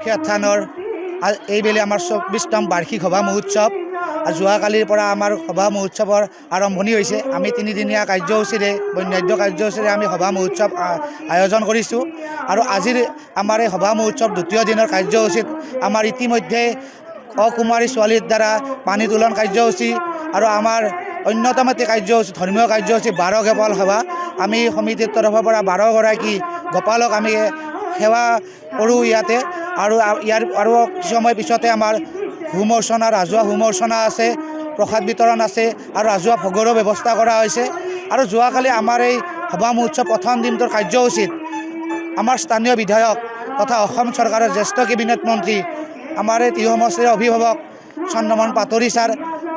গৰখীয়া থানৰ এইবেলি আমাৰ 24তম বাৰ্ষিক সভা মহোৎসৱ। যোৱাকালিৰ পৰা আমাৰ সভা মহোৎসৱৰ আৰম্ভণি হৈছে। আমি তিনিদিনীয়া কাৰ্যসূচীৰে বৰ্ণাঢ্য কাৰ্যসূচীৰে আমি সভা মহোৎসৱ আয়োজন কৰিছোঁ। আৰু আজিৰ আমাৰ এই সভা মহোৎসৱ দ্বিতীয় দিনৰ কাৰ্যসূচীত আমাৰ ইতিমধ্যে অকুমাৰী ছোৱালীৰ দ্বাৰা পানী তোলন কাৰ্যসূচী আৰু আমাৰ অন্যতম এটি কাৰ্যসূচী ধৰ্মীয় কাৰ্যসূচী 12 গোপাল সেৱা। আমি সমিতিৰ তৰফৰ পৰা 12 গৰাকী গোপালক আমি সেৱা কৰোঁ ইয়াতে। আৰু ইয়াৰ আৰু কিছু সময় পিছতে আমাৰ হোম অৰ্চনা, ৰাজহুৱা হোম অৰ্চনা আছে, প্ৰসাদ বিতৰণ আছে আৰু ৰাজহুৱা ভোগৰো ব্যৱস্থা কৰা হৈছে। আৰু যোৱাকালি আমাৰ এই সভা মহোৎসৱ প্ৰথম দিনটোৰ কাৰ্যসূচীত আমাৰ স্থানীয় বিধায়ক তথা অসম চৰকাৰৰ জ্যেষ্ঠ কেবিনেট মন্ত্ৰী আমাৰ এই তিহু সমষ্টিৰ অভিভাৱক চন্দ্ৰমোহন পাটোৱাৰী ছাৰ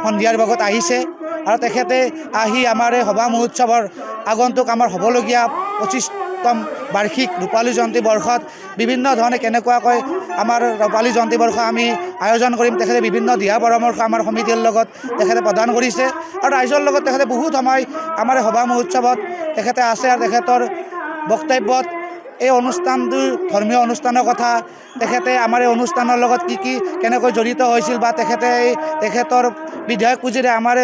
সন্ধিয়াৰ ভাগত আহিছে। আৰু তেখেতে আহি আমাৰ এই সভা মহোৎসৱৰ আগন্তুক আমাৰ হ'বলগীয়া 25তম বাৰ্ষিক ৰূপালী জয়ন্তী বৰ্ষত বিভিন্ন ধৰণে কেনেকুৱাকৈ আমাৰ ৰূপালী জয়ন্তী বৰ্ষ আমি আয়োজন কৰিম তেখেতে বিভিন্ন দিহা পৰামৰ্শ আমাৰ সমিতিৰ লগত তেখেতে প্ৰদান কৰিছে। আৰু ৰাইজৰ লগত তেখেতে বহুত সময় আমাৰ সভা মহোৎসৱত তেখেতে আছে। আৰু তেখেতৰ বক্তব্যত এই অনুষ্ঠানটোৰ ধৰ্মীয় অনুষ্ঠানৰ কথা, তেখেতে আমাৰ এই অনুষ্ঠানৰ লগত কি কেনেকৈ জড়িত হৈছিল বা তেখেতৰ বিধায়ক পুঁজিৰে আমাৰ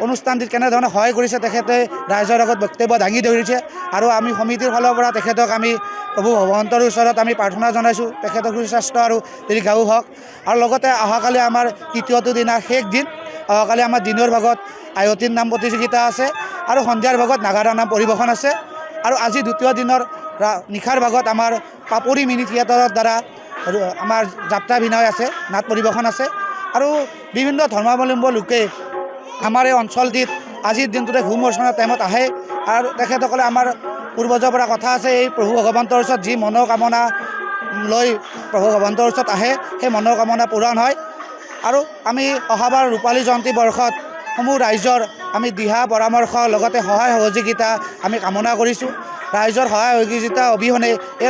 অনুষ্ঠানটিত কেনেধৰণে সহায় কৰিছে তেখেতে ৰাইজৰ আগত বক্তব্য দাঙি ধৰিছে। আৰু আমি সমিতিৰ ফালৰ পৰা তেখেতক আমি প্ৰভু ভগৱন্তৰ ওচৰত আমি প্ৰাৰ্থনা জনাইছোঁ তেখেতৰ সুস্বাস্থ্য আৰু দীৰ্ঘায়ু হওক। আৰু লগতে অহাকালি আমাৰ তৃতীয়টো দিনা শেষ দিন। অহাকালি আমাৰ দিনৰ ভাগত আয়তীৰ নাম প্ৰতিযোগিতা আছে আৰু সন্ধিয়াৰ ভাগত নাগাৰা নাম পৰিৱেশন আছে। আৰু আজি দ্বিতীয় দিনৰ নিশাৰ ভাগত আমাৰ পাপৰি মিনি থিয়েটাৰৰ দ্বাৰা আমাৰ যাত্ৰাভিনয় আছে, নাট পৰিৱেশন আছে। আৰু বিভিন্ন ধৰ্মাৱলম্বী লোকে আমাৰ এই অঞ্চলটিত আজিৰ দিনটোতে হোম অৰ্চনাৰ টাইমত আহে। আৰু তেখেতসকলে আমাৰ পূৰ্বজৰ পৰা কথা আছে, এই প্ৰভু ভগৱন্তৰ ওচৰত যি মনোকামনা লৈ প্ৰভু ভগৱন্তৰ ওচৰত আহে সেই মনোকামনা পূৰণ হয়। আৰু আমি অহাবাৰ ৰূপালী জয়ন্তী বৰ্ষত সমূহ ৰাইজৰ আমি দিহা পৰামৰ্শ লগতে সহায় সহযোগিতা আমি কামনা কৰিছোঁ। ৰাইজৰ সহায় সহযোগিতা অবিহনে এই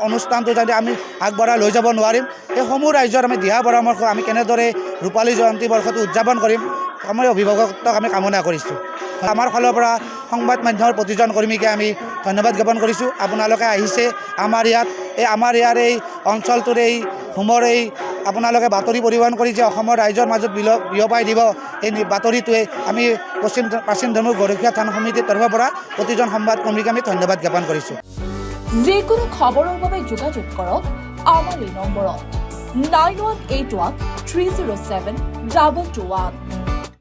অনুষ্ঠানটো যদি আমি আগবঢ়াই লৈ যাব নোৱাৰিম। এই সমূহ ৰাইজৰ আমি দিহা পৰামৰ্শ আমি কেনেদৰে ৰূপালী জয়ন্তী বৰ্ষটো উদযাপন কৰিম আমাৰ অভিভাৱকক আমি কামনা কৰিছোঁ। আমাৰ ফালৰ পৰা সংবাদ মাধ্যমৰ প্ৰতিজন কৰ্মীকে আমি ধন্যবাদ জ্ঞাপন কৰিছোঁ। আপোনালোকে আহিছে আমাৰ ইয়াৰ এই অঞ্চলটোৰ এই হোমৰ আপোনালোকে বাতৰি পৰিৱহণ কৰি যে অসমৰ ৰাইজৰ মাজত বিয়পাই দিব এই বাতৰিটোৱে আমি প্ৰাচীন ধৰ্ম গৰখীয়া থান সমিতিৰ তৰফৰ পৰা প্ৰতিজন সংবাদ কৰ্মীকে আমি ধন্যবাদ জ্ঞাপন কৰিছোঁ। যিকোনো খবৰৰ বাবে যোগাযোগ কৰক আমাৰ এই নম্বৰত 9181 307 221।